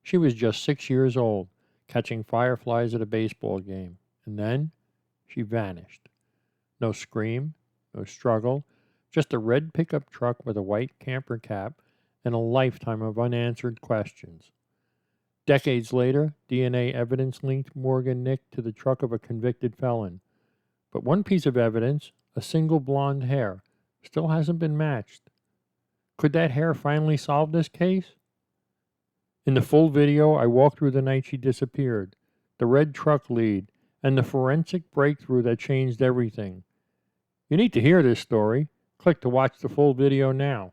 She was just 6 years old, catching fireflies at a baseball game, and then she vanished. No scream, no struggle, just a red pickup truck with a white camper cap and a lifetime of unanswered questions. Decades later, DNA evidence linked Morgan Nick to the truck of a convicted felon. But one piece of evidence, a single blonde hair, still hasn't been matched. Could that hair finally solve this case? In the full video, I walked through the night she disappeared, the red truck lead, and the forensic breakthrough that changed everything. You need to hear this story. Click to watch the full video now.